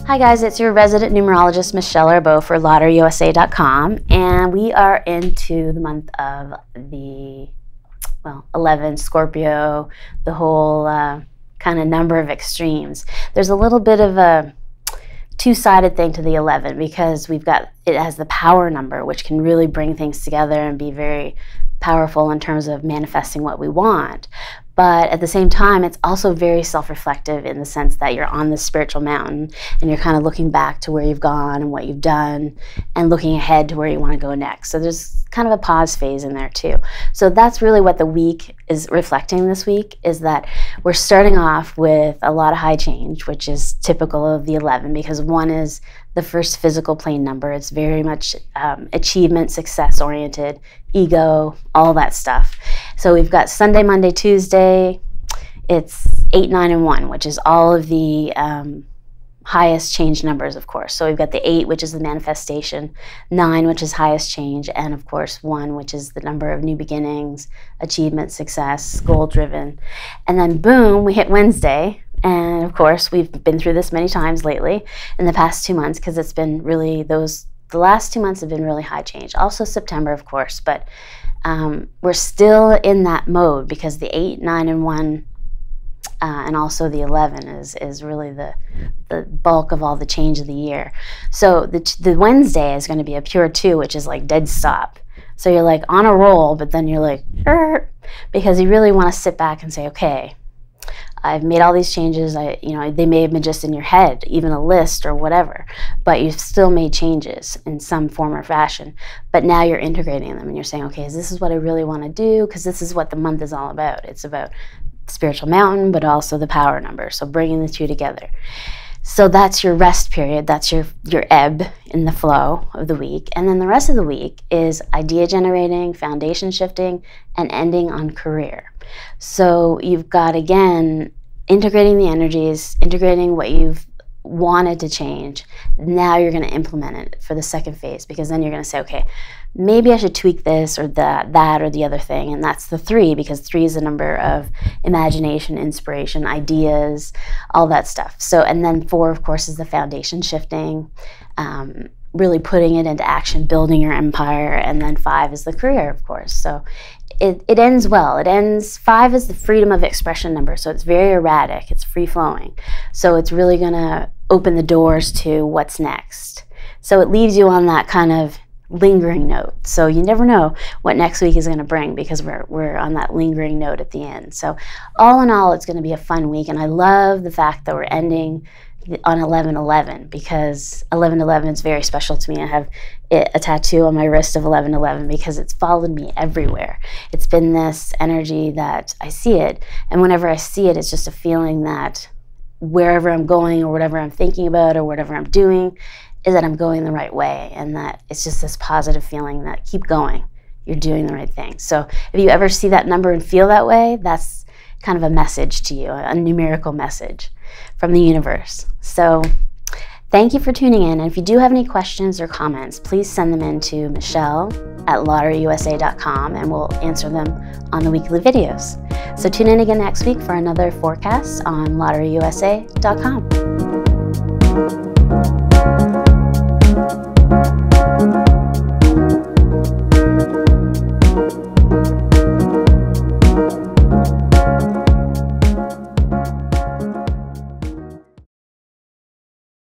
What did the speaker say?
Hi guys, it's your resident numerologist Michelle Arbeau for LotteryUSA.com, and we are into the month of the 11, Scorpio, the whole kind of number of extremes. There's a little bit of a two-sided thing to the 11 because we've got it as the power number, which can really bring things together and be very powerful in terms of manifesting what we want. But at the same time, it's also very self-reflective in the sense that you're on this spiritual mountain and you're kind of looking back to where you've gone and what you've done and looking ahead to where you want to go next. So there's kind of a pause phase in there too. So that's really what the week is reflecting this week, is that we're starting off with a lot of high change, which is typical of the 11 because 1 is the first physical plane number. It's very much achievement, success oriented, ego, all that stuff. So we've got Sunday, Monday, Tuesday. It's 8, 9, and 1, which is all of the highest change numbers, of course. So we've got the 8, which is the manifestation, 9, which is highest change, and of course 1, which is the number of new beginnings, achievement, success, goal-driven. And then boom, we hit Wednesday. And of course, we've been through this many times lately in the past 2 months because it's been really the last 2 months have been really high change. Also September, of course, but we're still in that mode because the 8, 9, and 1 and also the 11 is really the bulk of all the change of the year. So the Wednesday is going to be a pure 2, which is like dead stop. So you're like on a roll, but then you're like, because you really want to sit back and say, okay, I've made all these changes. They may have been just in your head, even a list or whatever, but you've still made changes in some form or fashion. But now you're integrating them and you're saying, okay, this is what I really want to do because this is what the month is all about. It's about spiritual mountain, but also the power number. So bringing the two together. So that's your rest period. That's your ebb in the flow of the week. And then the rest of the week is idea generating, foundation shifting, and ending on career. So you've got, again, integrating the energies, integrating what you've wanted to change. Now you're going to implement it for the second phase because then you're going to say, okay, maybe I should tweak this or that or the other thing. And that's the 3 because 3 is the number of imagination, inspiration, ideas, all that stuff. So, and then 4, of course, is the foundation shifting, really putting it into action, building your empire. And then 5 is the career, of course. So it ends well. It ends, 5 is the freedom of expression number. So it's very erratic. It's free flowing. So it's really going to open the doors to what's next. So it leaves you on that kind of lingering note. So you never know what next week is going to bring because we're on that lingering note at the end. So all in all, it's going to be a fun week. And I love the fact that we're ending on 11/11 because 11/11 is very special to me. I have a tattoo on my wrist of 11/11 because it's followed me everywhere. It's been this energy that I see it, and whenever I see it, it's just a feeling that wherever I'm going or whatever I'm thinking about or whatever I'm doing is that I'm going the right way, and that it's just this positive feeling that keep going, you're doing the right thing. So if you ever see that number and feel that way, that's kind of a message to you, a numerical message from the universe. So thank you for tuning in. And if you do have any questions or comments, please send them in to Michelle@LotteryUSA.com and we'll answer them on the weekly videos. So tune in again next week for another forecast on LotteryUSA.com.